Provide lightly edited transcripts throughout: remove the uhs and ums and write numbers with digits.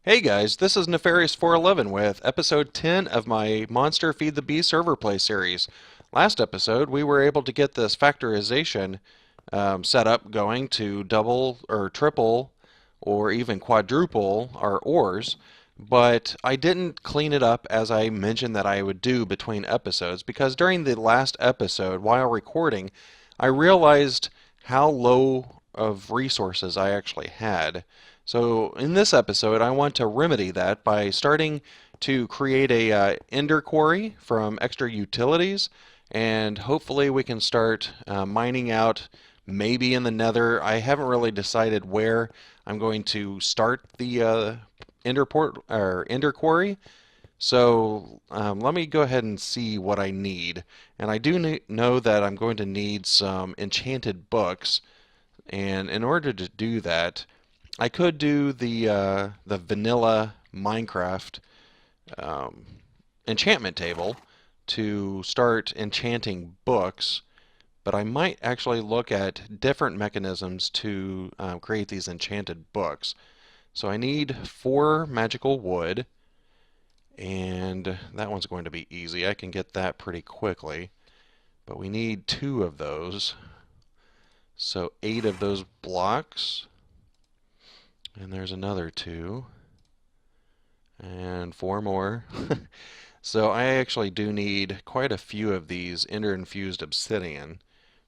Hey guys, this is Nefarious411 with episode 10 of my Monster Feed the Bee server play series. Last episode, we were able to get this factorization setup going to double or triple or even quadruple our ores, but I didn't clean it up as I mentioned that I would do between episodes because during the last episode, while recording, I realized how low of resources I actually had. So in this episode, I want to remedy that by starting to create a Ender Quarry from Extra Utilities, and hopefully we can start mining out maybe in the Nether. I haven't really decided where I'm going to start the Ender Quarry. So let me go ahead and see what I need. And I do know that I'm going to need some enchanted books. And in order to do that, I could do the vanilla Minecraft um, enchantment table to start enchanting books, but I might actually look at different mechanisms to create these enchanted books. So I need 4 magical wood, and that one's going to be easy. I can get that pretty quickly, but we need 2 of those. So 8 of those blocks. And there's another 2. And 4 more. So I actually do need quite a few of these ender infused obsidian,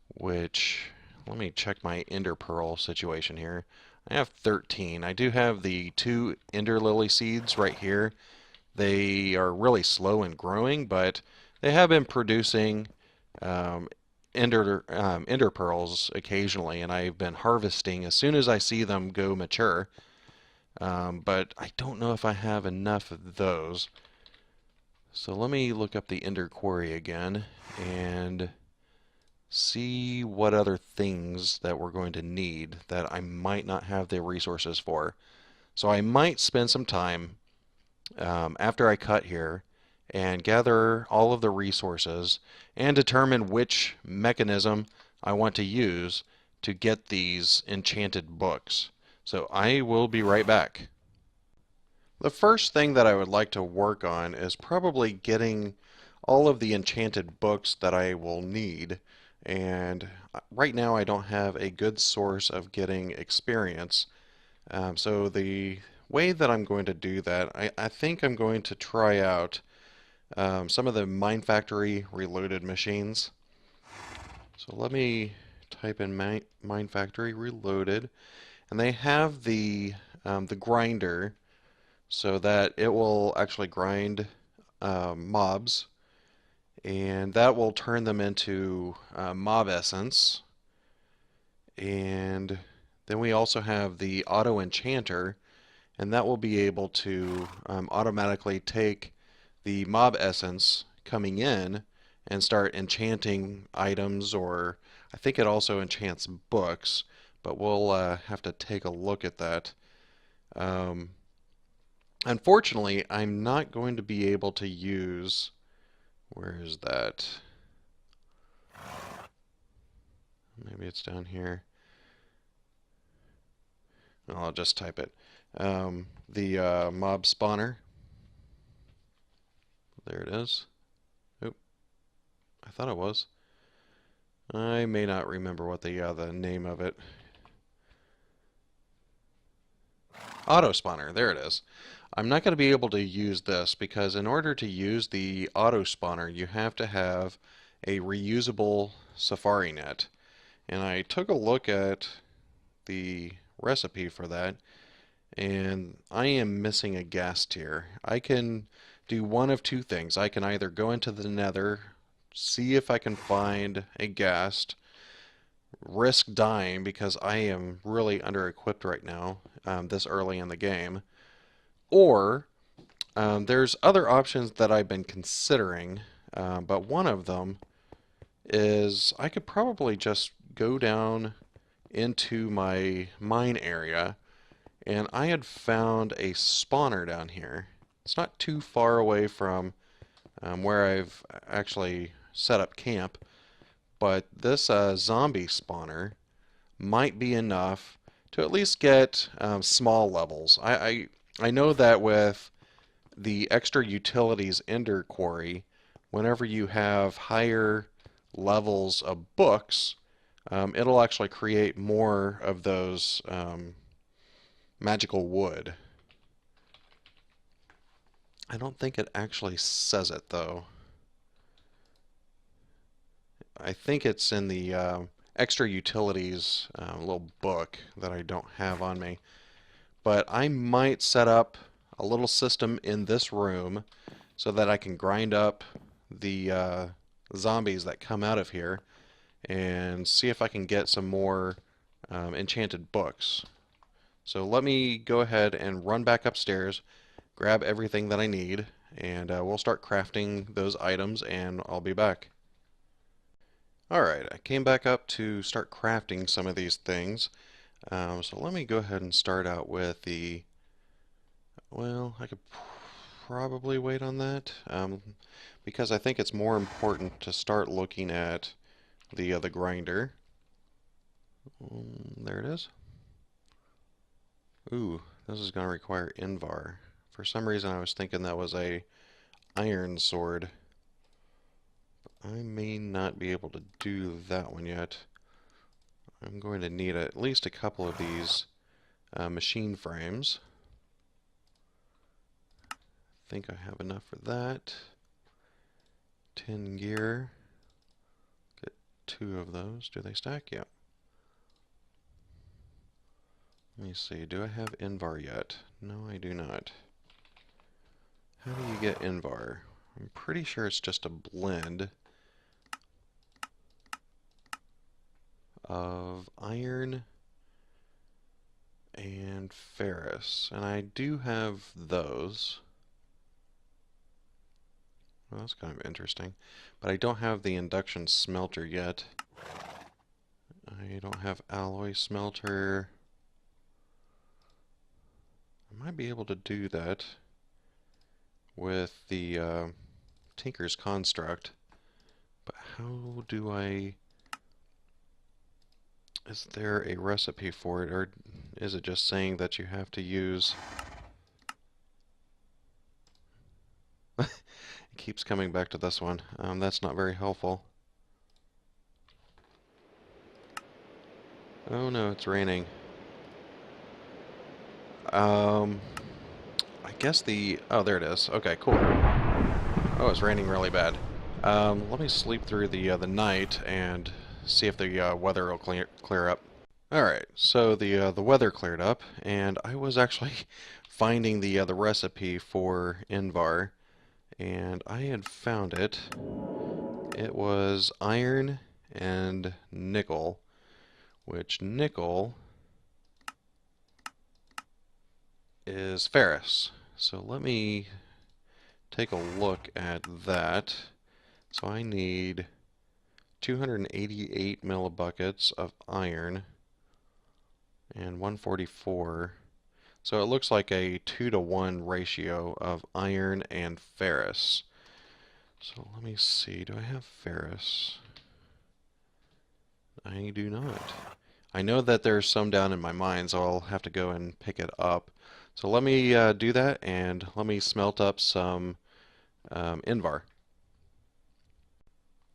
which, let me check my ender pearl situation here. I have 13. I do have the 2 ender lily seeds right here. They are really slow in growing, but they have been producing um, ender pearls occasionally, and I've been harvesting as soon as I see them go mature. But I don't know if I have enough of those. So let me look up the Ender Quarry again and see what other things that we're going to need that I might not have the resources for. So I might spend some time after I cut here and gather all of the resources and determine which mechanism I want to use to get these enchanted books. So I will be right back. The first thing that I would like to work on is probably getting all of the enchanted books that I will need. And right now I don't have a good source of getting experience. So the way that I'm going to do that, I think I'm going to try out some of the Minefactory Reloaded machines. So let me type in Minefactory Reloaded, and they have the grinder so that it will actually grind mobs, and that will turn them into mob essence. And then we also have the auto enchanter, and that will be able to automatically take the mob essence coming in and start enchanting items, or I think it also enchants books, but we'll have to take a look at that. Um, Unfortunately, I'm not going to be able to use, where is that? Maybe it's down here. I'll just type it. The mob spawner. There it is. Oop, I thought it was. I may not remember what the name of it. Auto spawner, there it is. I'm not going to be able to use this because in order to use the auto spawner, you have to have a reusable safari net. And I took a look at the recipe for that, and I am missing a gas tier. I can do one of 2 things. I can either go into the nether, see if I can find a ghast, risk dying because I am really under-equipped right now, this early in the game, or there's other options that I've been considering, but one of them is I could probably just go down into my mine area, and I had found a spawner down here. It's not too far away from where I've actually set up camp, but this zombie spawner might be enough to at least get small levels. I know that with the Extra Utilities Ender Quarry, whenever you have higher levels of books, it'll actually create more of those magical wood. I don't think it actually says it though. I think it's in the Extra Utilities little book that I don't have on me. But I might set up a little system in this room so that I can grind up the zombies that come out of here and see if I can get some more enchanted books. So let me go ahead and run back upstairs, grab everything that I need, and we'll start crafting those items, and I'll be back. Alright, I came back up to start crafting some of these things. So let me go ahead and start out with the, well, I could probably wait on that, because I think it's more important to start looking at the grinder. There it is. Ooh, this is going to require Invar. For some reason I was thinking that was a iron sword. I may not be able to do that one yet. I'm going to need at least a couple of these machine frames. I think I have enough for that. 10 gear. Get 2 of those. Do they stack? Yeah. Let me see. Do I have Invar yet? No, I do not. How do you get Invar? I'm pretty sure it's just a blend of iron and ferrous. And I do have those. Well, that's kind of interesting. But I don't have the induction smelter yet. I don't have alloy smelter. I might be able to do that with the Tinker's Construct. But how do I... Is there a recipe for it, or is it just saying that you have to use... It keeps coming back to this one. That's not very helpful. Oh no, it's raining. I guess the... Oh, there it is. Okay, cool. Oh, it's raining really bad. Let me sleep through the night and see if the weather will clear up. Alright, so the weather cleared up, and I was actually finding the recipe for Invar, and I had found it. It was iron and nickel, which nickel is ferrous. So let me take a look at that. So I need 288 millibuckets of iron and 144. So it looks like a 2-to-1 ratio of iron and ferrous. So let me see, do I have ferrous? I do not. I know that there's some down in my mine, so I'll have to go and pick it up. So let me do that, and let me smelt up some Invar.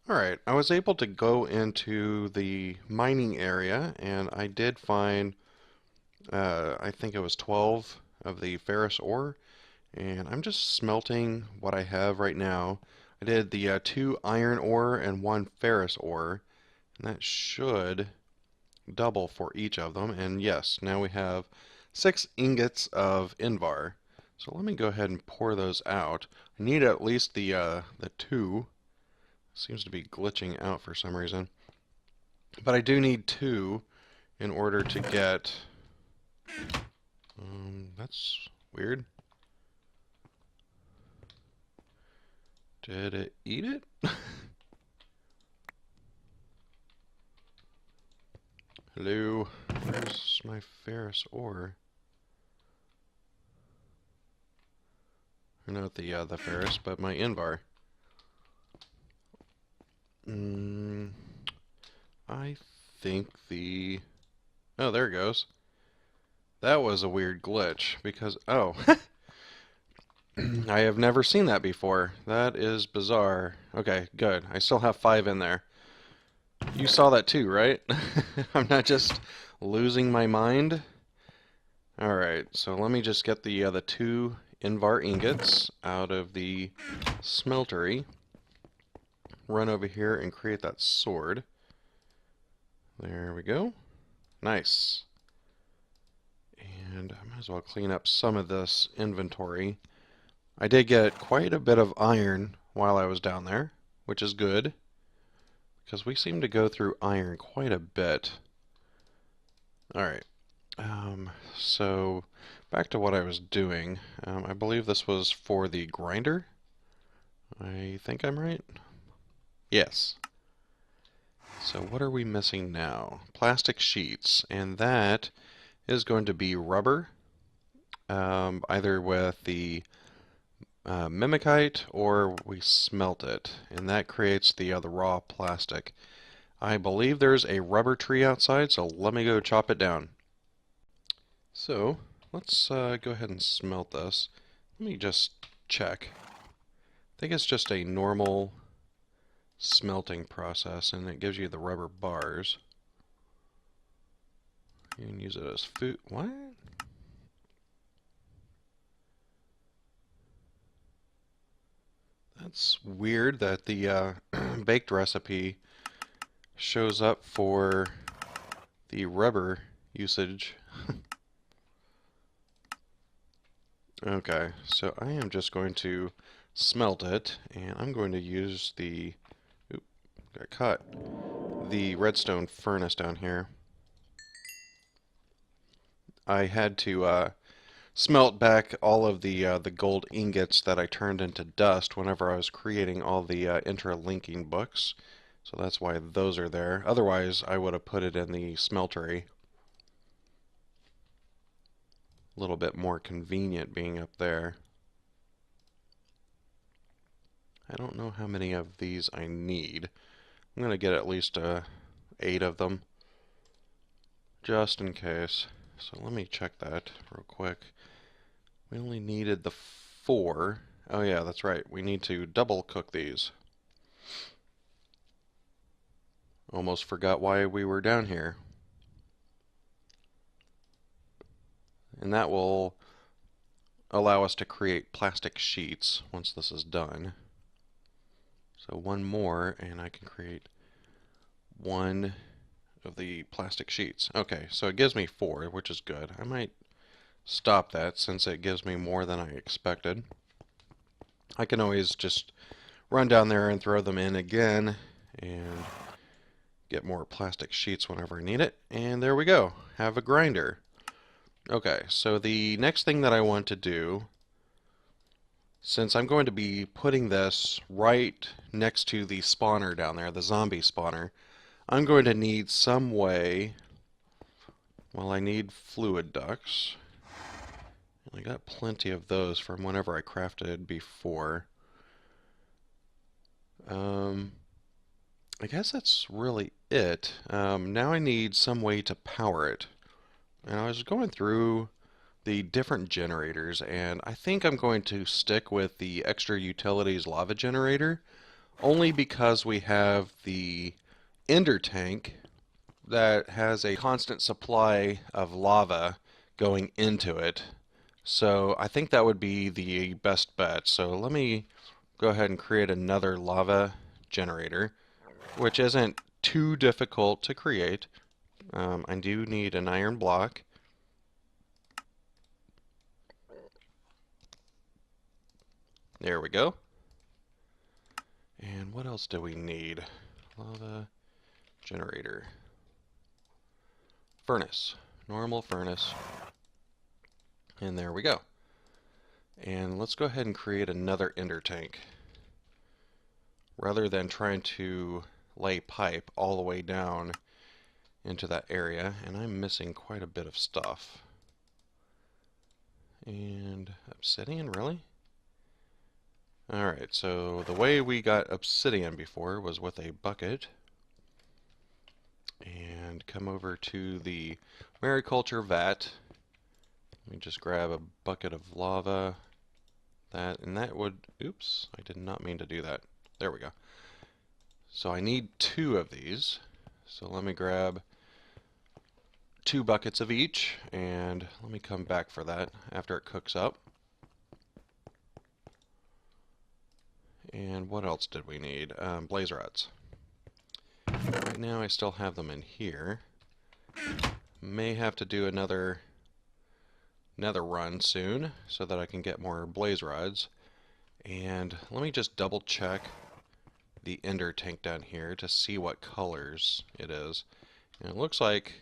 Alright, I was able to go into the mining area, and I did find, I think it was 12 of the ferrous ore, and I'm just smelting what I have right now. I did the 2 iron ore and 1 ferrous ore, and that should double for each of them. And yes, now we have 6 ingots of Invar. So let me go ahead and pour those out. I need at least the 2. Seems to be glitching out for some reason. But I do need 2 in order to get... that's weird. Did it eat it? Hello? Where's my ferrous ore? Or not the ferrous, but my Invar. I think the... Oh, there it goes. That was a weird glitch because, oh, I have never seen that before. That is bizarre. Okay, good. I still have 5 in there. You saw that too, right? I'm not just losing my mind. Alright, so let me just get the 2 Invar ingots out of the smeltery. Run over here and create that sword. There we go. Nice. And I might as well clean up some of this inventory. I did get quite a bit of iron while I was down there, which is good, because we seem to go through iron quite a bit. Alright, so back to what I was doing. I believe this was for the grinder. I think I'm right? Yes. So what are we missing now? Plastic sheets, and that is going to be rubber, either with the mimicite or we smelt it, and that creates the raw plastic. I believe there's a rubber tree outside, so let me go chop it down. So let's go ahead and smelt this. Let me just check. I think it's just a normal smelting process, and it gives you the rubber bars. You can use it as food. What? That's weird that the baked recipe shows up for the rubber usage. Okay, so I am just going to smelt it, and I'm going to use the, oop, got cut, the redstone furnace down here. I had to smelt back all of the gold ingots that I turned into dust whenever I was creating all the interlinking books. So that's why those are there. Otherwise, I would have put it in the smeltery. A little bit more convenient being up there. I don't know how many of these I need. I'm going to get at least 8 of them, just in case. So let me check that real quick. We only needed the 4. Oh yeah, that's right. We need to double cook these. Almost forgot why we were down here. And that will allow us to create plastic sheets once this is done. So one more, and I can create 1 of the plastic sheets. Okay, so it gives me 4, which is good. I might stop that since it gives me more than I expected. I can always just run down there and throw them in again and get more plastic sheets whenever I need it. And there we go. Have a grinder. Okay, so the next thing that I want to do, since I'm going to be putting this right next to the spawner down there, the zombie spawner, I'm going to need some way, well, I need fluid ducts. I got plenty of those from whenever I crafted before. I guess that's really it. Now I need some way to power it. And I was going through the different generators, and I think I'm going to stick with the Extra Utilities lava generator, only because we have the Ender tank that has a constant supply of lava going into it. So I think that would be the best bet. So let me go ahead and create another lava generator, which isn't too difficult to create. I do need an iron block. There we go. And what else do we need? Lava generator. Furnace. Normal furnace. And there we go. And let's go ahead and create another ender tank. Rather than trying to lay pipe all the way down into that area, and I'm missing quite a bit of stuff. And obsidian, really? Alright, so the way we got obsidian before was with a bucket. And come over to the mariculture vat. Let me just grab a bucket of lava. And that would, oops, I did not mean to do that. There we go. So I need 2 of these. So let me grab 2 buckets of each, and let me come back for that after it cooks up. And what else did we need? Blaze rods. Right now I still have them in here. May have to do another nether run soon so that I can get more blaze rods. And let me just double check the ender tank down here to see what colors it is. And it looks like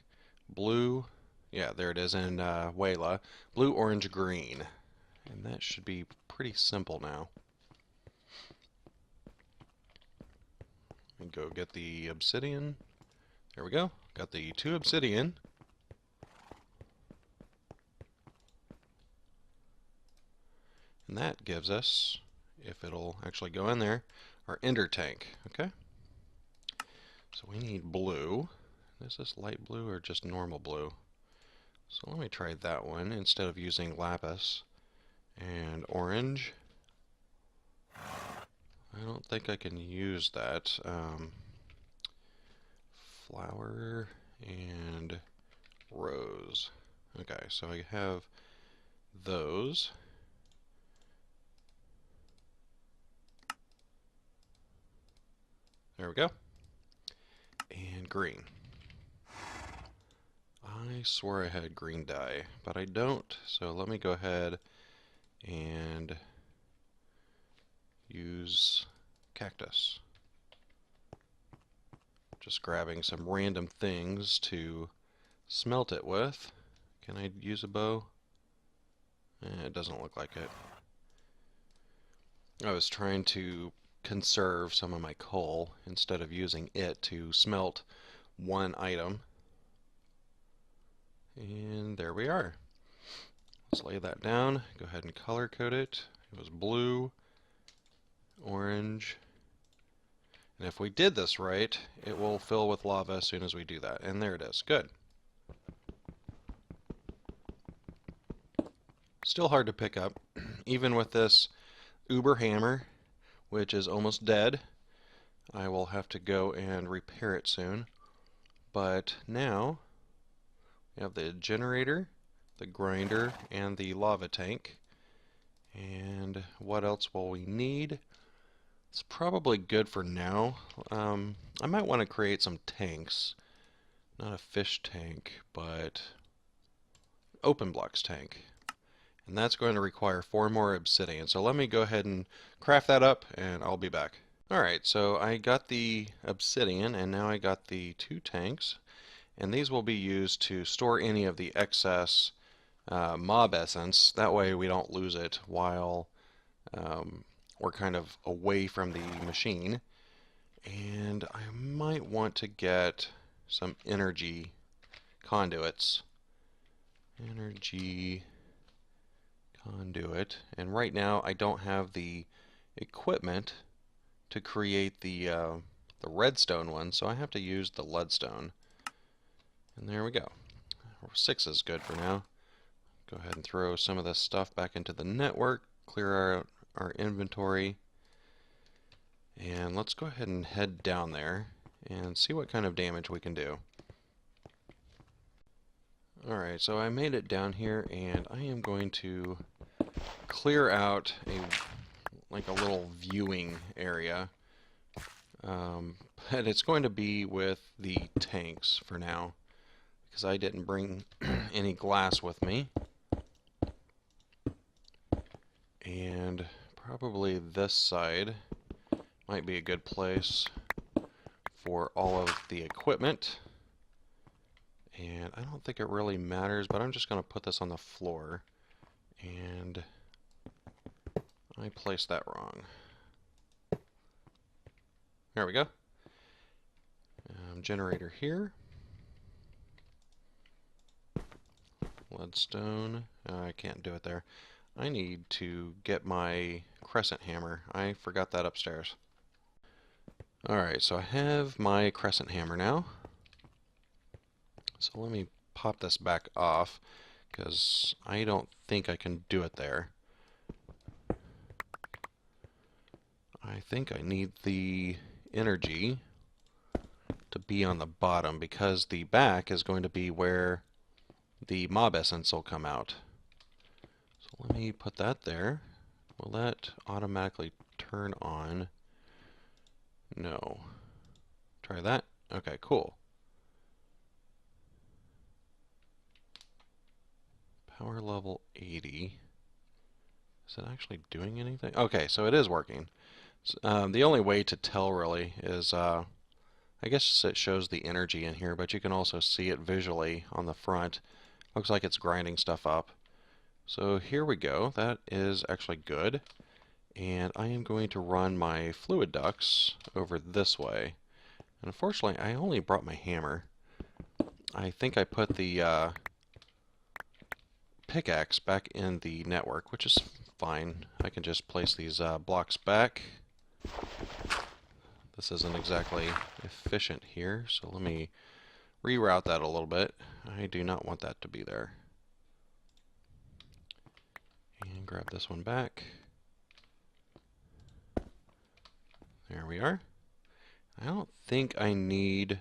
blue, yeah, there it is in Wayla, blue, orange, green. And that should be pretty simple now. Let me go get the obsidian. There we go. Got the 2 obsidian. And that gives us, if it'll actually go in there, our ender tank. Okay? So we need blue. Is this light blue or just normal blue? So let me try that one instead of using lapis. And orange. I don't think I can use that. Flower and rose. Okay, so I have those. There we go. And green. I swore I had green dye, but I don't. So let me go ahead and use cactus. Just grabbing some random things to smelt it with. Can I use a bow? It doesn't look like it. I was trying to conserve some of my coal instead of using it to smelt one item. And there we are. Let's lay that down. Go ahead and color code it. It was blue, orange, and if we did this right, it will fill with lava as soon as we do that. And there it is. Good. Still hard to pick up, even with this Uber hammer, which is almost dead. I will have to go and repair it soon. But now we have the generator, the grinder, and the lava tank. And what else will we need? It's probably good for now. I might want to create some tanks. Not a fish tank, but open blocks tank. And that's going to require 4 more obsidian. So let me go ahead and craft that up, and I'll be back. Alright, so I got the obsidian, and now I got the 2 tanks. And these will be used to store any of the excess mob essence. That way we don't lose it while we're kind of away from the machine. And I might want to get some energy conduits. Energy conduit. And right now I don't have the equipment to create the redstone one, so I have to use the leadstone. And there we go. 6 is good for now. Go ahead and throw some of this stuff back into the network, clear out our inventory, and let's go ahead and head down there and see what kind of damage we can do. Alright, so I made it down here, and I am going to clear out a little viewing area, but it's going to be with the tanks for now, because I didn't bring any glass with me. And probably this side might be a good place for all of the equipment. And I don't think it really matters, but I'm just going to put this on the floor. And I placed that wrong. There we go. Generator here. Leadstone. I can't do it there. I need to get my crescent hammer. I forgot that upstairs. Alright, so I have my crescent hammer now. So let me pop this back off, because I don't think I can do it there. I think I need the energy to be on the bottom because the back is going to be where the mob essence will come out. So let me put that there. Will that automatically turn on? No. Try that. Okay, cool. Power level 80. Is it actually doing anything? Okay, so it is working. The only way to tell really is, I guess it shows the energy in here, but you can also see it visually on the front. Looks like it's grinding stuff up. So here we go. That is actually good. And I am going to run my fluid ducts over this way. And unfortunately, I only brought my hammer. I think I put the pickaxe back in the network, which is fine. I can just place these blocks back. This isn't exactly efficient here, so let me reroute that a little bit. I do not want that to be there. And grab this one back. There we are. I don't think I need...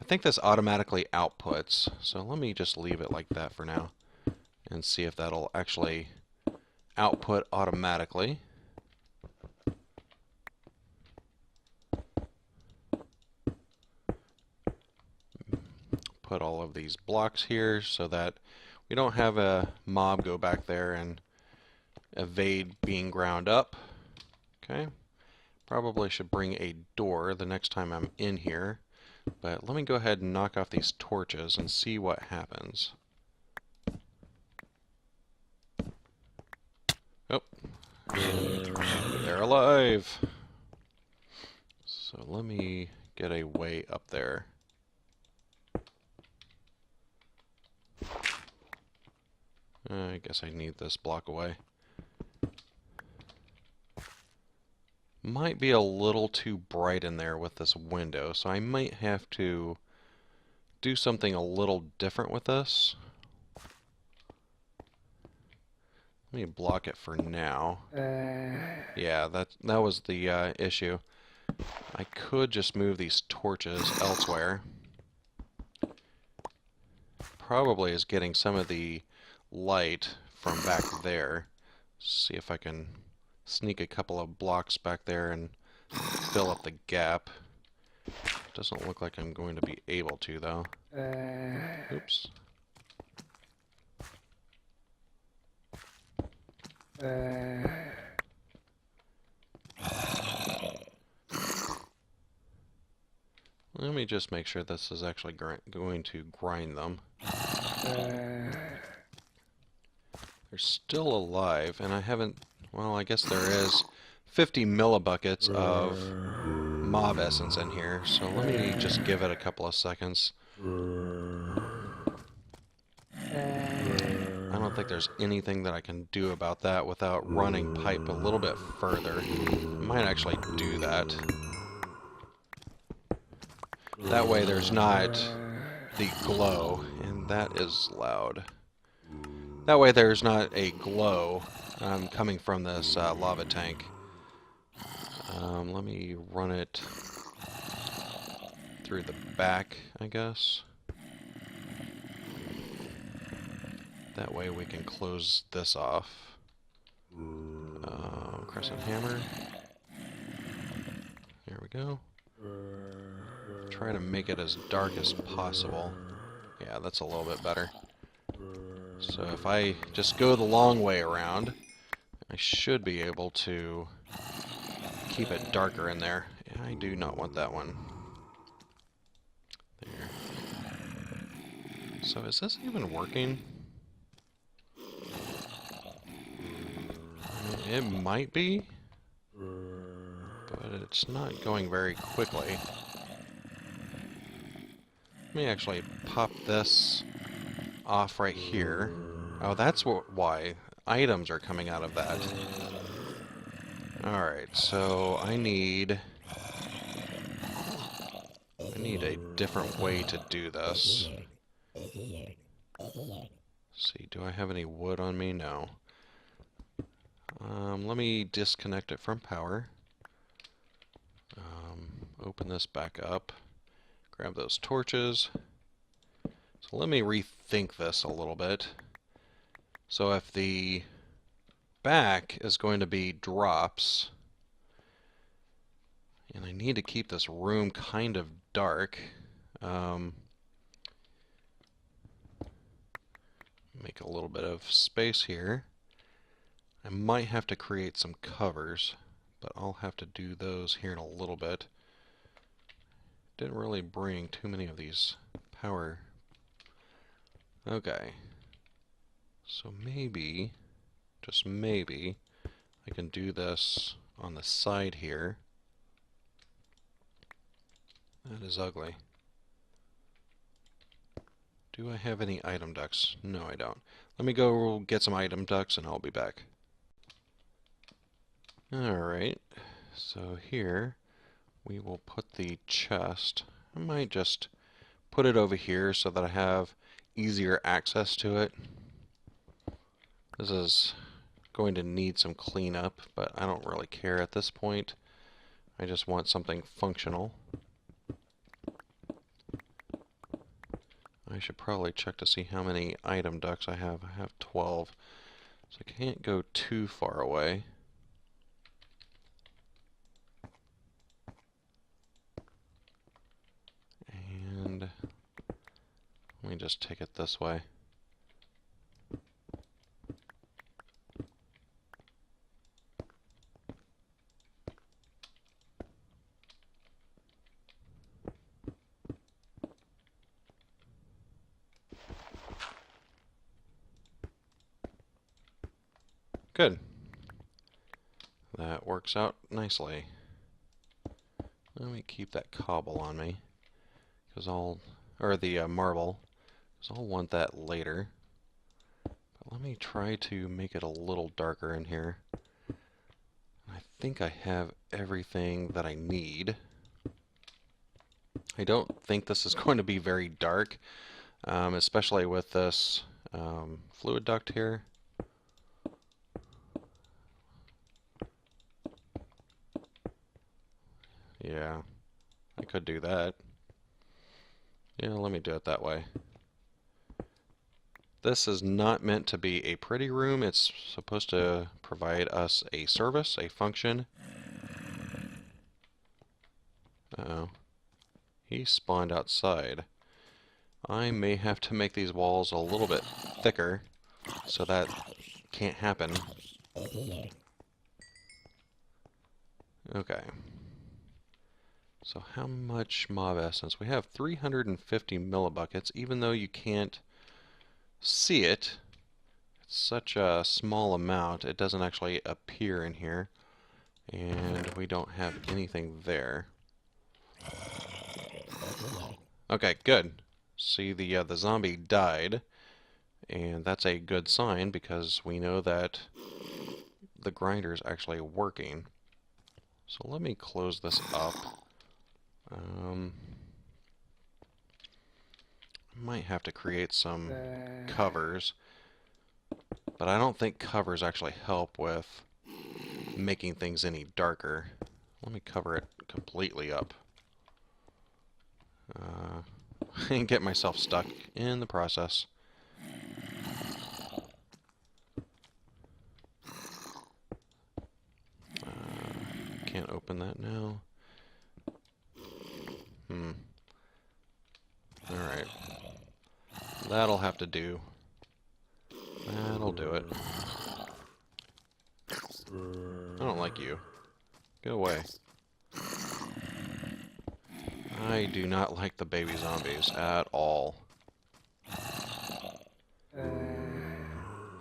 I think this automatically outputs, so let me just leave it like that for now and see if that'll actually output automatically. Put all of these blocks here so that we don't have a mob go back there and evade being ground up. Okay. Probably should bring a door the next time I'm in here. But let me go ahead and knock off these torches and see what happens. Oh, they're alive. So let me get a way up there. I guess I need this block away. Might be a little too bright in there with this window, so I might have to do something a little different with this. Let me block it for now. Yeah, that was the issue. I could just move these torches elsewhere. Probably is getting some of the light from back there. See if I can sneak a couple of blocks back there and fill up the gap. Doesn't look like I'm going to be able to, though. Oops. Let me just make sure this is actually going to grind them. They're still alive, and I haven't... Well, I guess there is 50 millibuckets of mob essence in here, so let me just give it a couple of seconds. I don't think there's anything that I can do about that without running pipe a little bit further. I might actually do that. That way there's not the glow, and that is loud. That way there's not a glow coming from this lava tank. Let me run it through the back, I guess. That way we can close this off. Crescent hammer. There we go. Try to make it as dark as possible. Yeah, that's a little bit better. So if I just go the long way around, I should be able to keep it darker in there. I do not want that one. There. So is this even working? It might be, but it's not going very quickly. Let me actually pop this off right here. Oh, that's why items are coming out of that. Alright, so I need a different way to do this. See, do I have any wood on me? No. Let me disconnect it from power. Open this back up. Grab those torches. So let me rethink this a little bit. So if the back is going to be drops, and I need to keep this room kind of dark, make a little bit of space here. I might have to create some covers, but I'll have to do those here in a little bit. Didn't really bring too many of these power. Okay. So maybe, just maybe, I can do this on the side here. That is ugly. Do I have any item ducts? No, I don't. Let me go get some item ducts and I'll be back. Alright, so here we will put the chest. I might just put it over here so that I have easier access to it. This is going to need some cleanup, but I don't really care at this point. I just want something functional. I should probably check to see how many item ducts I have. I have 12, so I can't go too far away. And let me just take it this way. Good. That works out nicely. Let me keep that cobble on me, because or the marble, because I'll want that later. But let me try to make it a little darker in here. I think I have everything that I need. I don't think this is going to be very dark, especially with this fluid duct here. Yeah, I could do that. Yeah, let me do it that way. This is not meant to be a pretty room. It's supposed to provide us a service, a function. Uh-oh. He spawned outside. I may have to make these walls a little bit thicker so that can't happen. Okay. So how much mob essence? We have 350 millibuckets, even though you can't see it. It's such a small amount, it doesn't actually appear in here. And we don't have anything there. Okay, good. See, the zombie died, and that's a good sign because we know that the grinder is actually working. So let me close this up. I might have to create some covers, but I don't think covers actually help with making things any darker. Let me cover it completely up. And get myself stuck in the process. Can't open that now. Alright. That'll have to do. That'll do it. I don't like you. Go away. I do not like the baby zombies at all.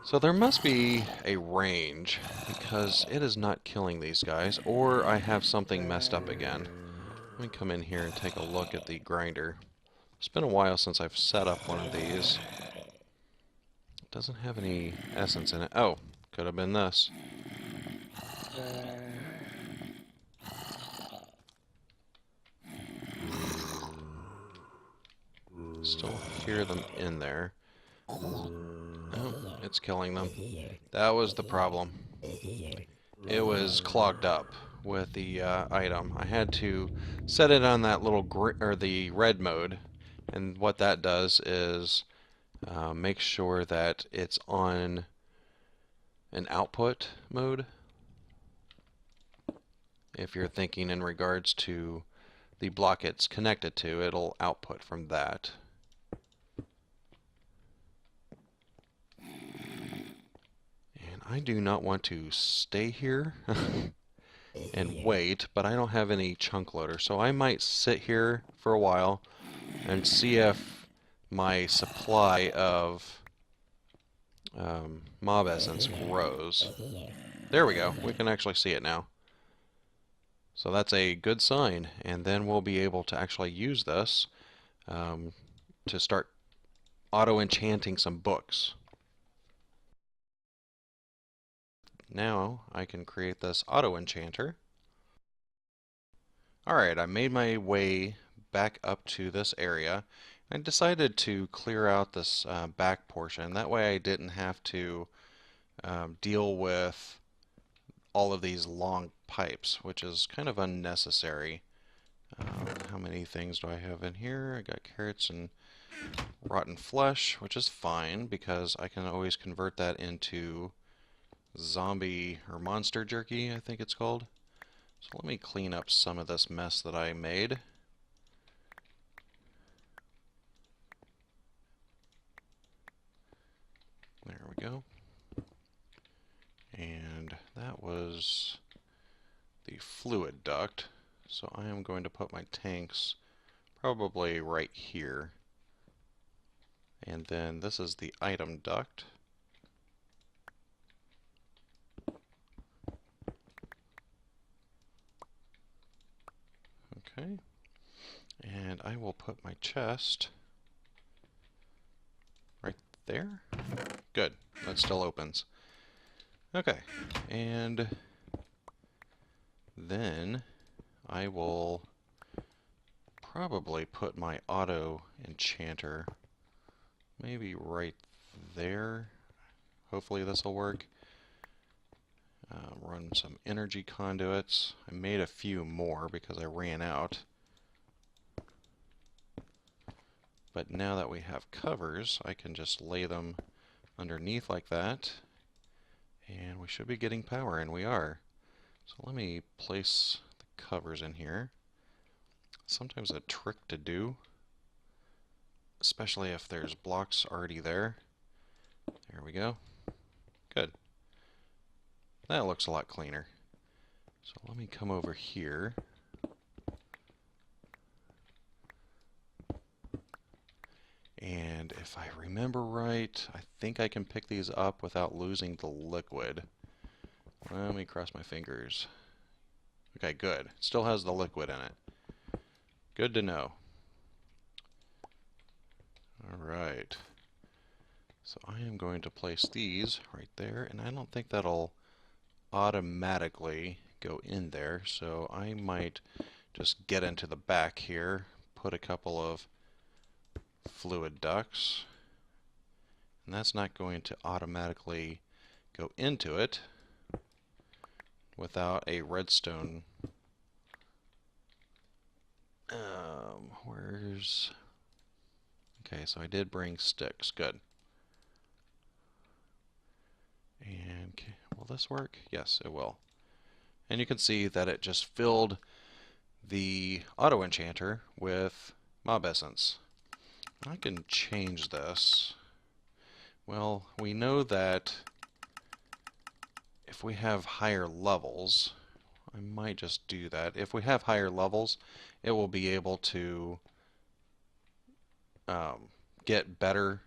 So there must be a range, because it is not killing these guys, or I have something messed up again. Let me come in here and take a look at the grinder. It's been a while since I've set up one of these. It doesn't have any essence in it. Oh, could have been this. Still hear them in there. Oh, it's killing them. That was the problem. It was clogged up with the item. I had to set it on that little or the red mode, and what that does is make sure that it's on an output mode. If you're thinking in regards to the block it's connected to, it'll output from that. And I do not want to stay here and wait, but I don't have any chunk loader, so I might sit here for a while and see if my supply of mob essence grows. There we go. We can actually see it now. So that's a good sign, and then we'll be able to actually use this to start auto-enchanting some books. Now I can create this auto-enchanter. Alright, I made my way back up to this area. I decided to clear out this back portion. That way I didn't have to deal with all of these long pipes, which is kind of unnecessary. How many things do I have in here? I got carrots and rotten flesh, which is fine because I can always convert that into zombie or monster jerky, I think it's called. So let me clean up some of this mess that I made. There we go. And that was the fluid duct. So I am going to put my tanks probably right here. And then this is the item duct. Okay. And I will put my chest right there. Good. That still opens. Okay. And then I will probably put my auto enchanter maybe right there. Hopefully this will work. Run some energy conduits. I made a few more because I ran out. But now that we have covers, I can just lay them underneath like that. And we should be getting power, and we are. So let me place the covers in here. Sometimes a trick to do, especially if there's blocks already there. There we go. Good. That looks a lot cleaner. So let me come over here. And if I remember right, I think I can pick these up without losing the liquid. Let me cross my fingers. Okay, good. Still has the liquid in it. Good to know. Alright. So I am going to place these right there, and I don't think that'll automatically go in there, so I might just get into the back here, put a couple of fluid ducts, and that's not going to automatically go into it without a redstone. Where's... Okay, so I did bring sticks. Good. And will this work? Yes, it will. And you can see that it just filled the auto enchanter with mob essence. I can change this. Well, we know that if we have higher levels, I might just do that. If we have higher levels, it will be able to get better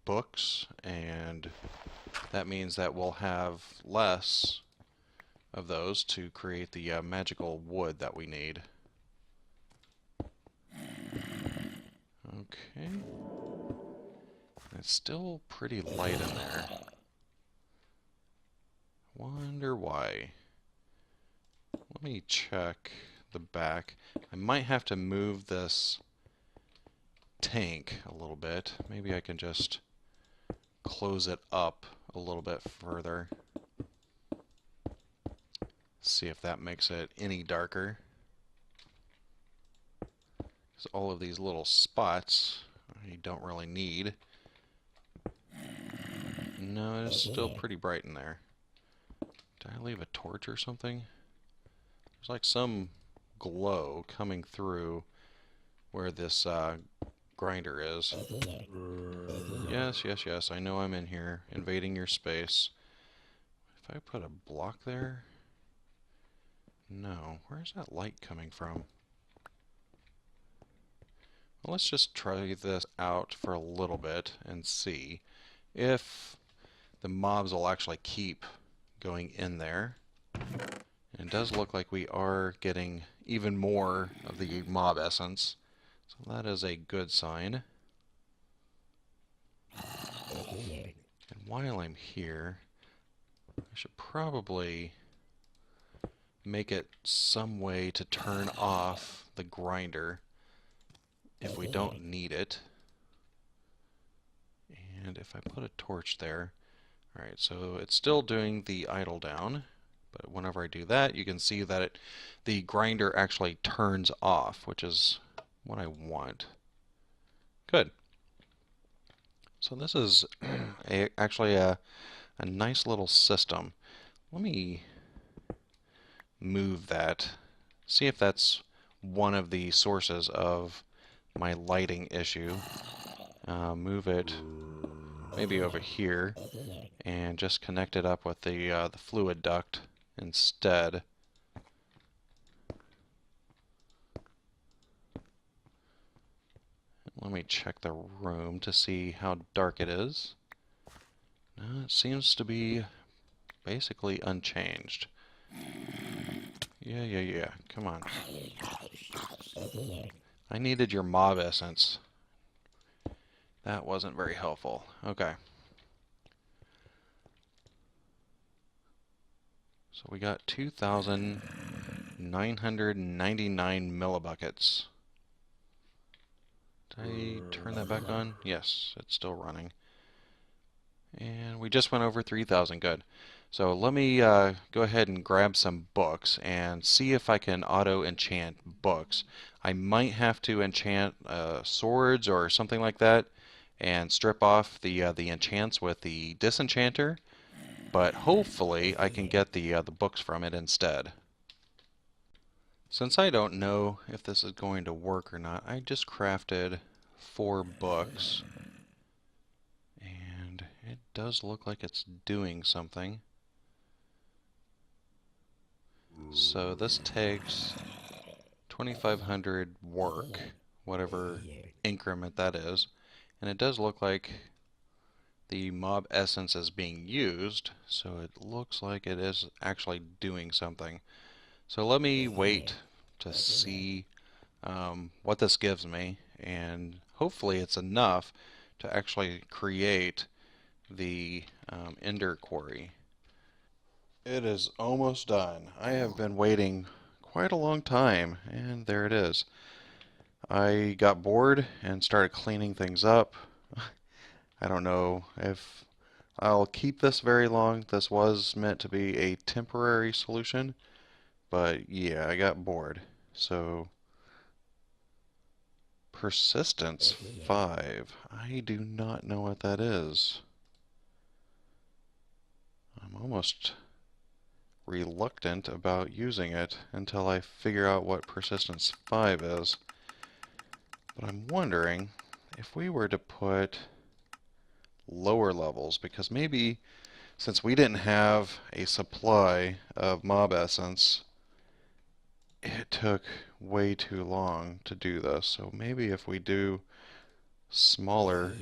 books, and that means that we'll have less of those to create the magical wood that we need. Okay. It's still pretty light in there. Wonder why. Let me check the back. I might have to move this tank a little bit. Maybe I can just close it up a little bit further. See if that makes it any darker. Because all of these little spots you don't really need. No, it's still pretty bright in there. Did I leave a torch or something? There's like some glow coming through where this grinder is. Yes, yes, yes, I know I'm in here, invading your space. If I put a block there? No. Where's that light coming from? Well, let's just try this out for a little bit and see if the mobs will actually keep going in there. And it does look like we are getting even more of the mob essence. So that is a good sign. And while I'm here, I should probably make it some way to turn off the grinder if we don't need it. And if I put a torch there, alright, so it's still doing the idle down, but whenever I do that, you can see that the grinder actually turns off, which is what I want. Good. So this is actually a nice little system. Let me move that, see if that's one of the sources of my lighting issue. Move it maybe over here and just connect it up with the fluid duct instead. Let me check the room to see how dark it is. No, it seems to be basically unchanged. Yeah. Come on. I needed your mob essence. That wasn't very helpful. Okay. So we got 2,999 millibuckets. Did I turn that back on? Yes, it's still running. And we just went over 3,000. Good. So let me go ahead and grab some books and see if I can auto-enchant books. I might have to enchant swords or something like that and strip off the enchants with the disenchanter, but hopefully I can get the books from it instead. Since I don't know if this is going to work or not, I just crafted 4 books. And it does look like it's doing something. So this takes 2,500 work, whatever increment that is. And it does look like the mob essence is being used, so it looks like it is actually doing something. So let me wait to see what this gives me, and hopefully it's enough to actually create the Ender Quarry. It is almost done. I have been waiting quite a long time, and there it is. I got bored and started cleaning things up. I don't know if I'll keep this very long. This was meant to be a temporary solution, but yeah, I got bored. So, persistence 5. I do not know what that is. I'm almost reluctant about using it until I figure out what persistence 5 is. But I'm wondering if we were to put lower levels, because maybe since we didn't have a supply of mob essence, it took way too long to do this. So maybe if we do smaller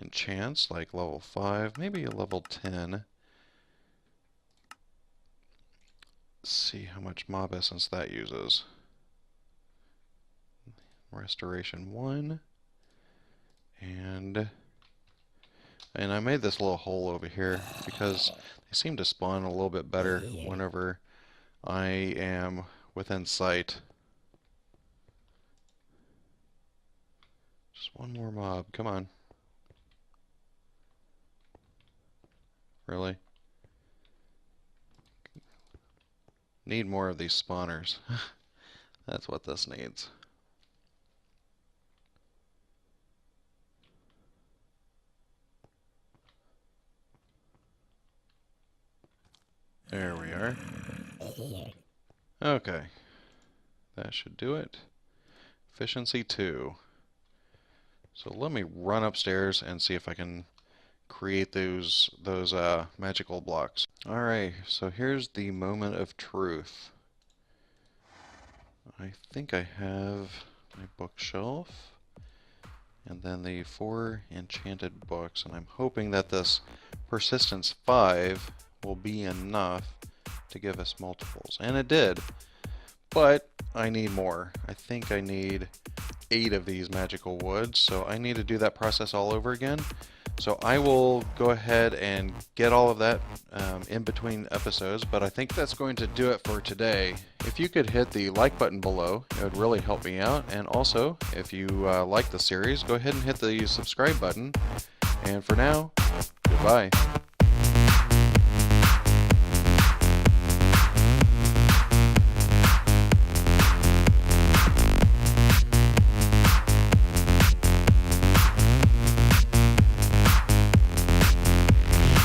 enchants, like level 5, maybe a level 10, see how much mob essence that uses. Restoration 1, and I made this little hole over here because they seem to spawn a little bit better whenever I am within sight. Just one more mob, come on. Really? Need more of these spawners. That's what this needs. There we are. Okay. That should do it. Efficiency 2. So let me run upstairs and see if I can create those magical blocks. Alright, so here's the moment of truth. I think I have my bookshelf and then the 4 enchanted books, and I'm hoping that this persistence 5 will be enough to give us multiples. And it did, but I need more. I think I need 8 of these magical woods, so I need to do that process all over again. So I will go ahead and get all of that in between episodes, but I think that's going to do it for today. If you could hit the like button below, it would really help me out. And also, if you like the series, go ahead and hit the subscribe button. And for now, goodbye.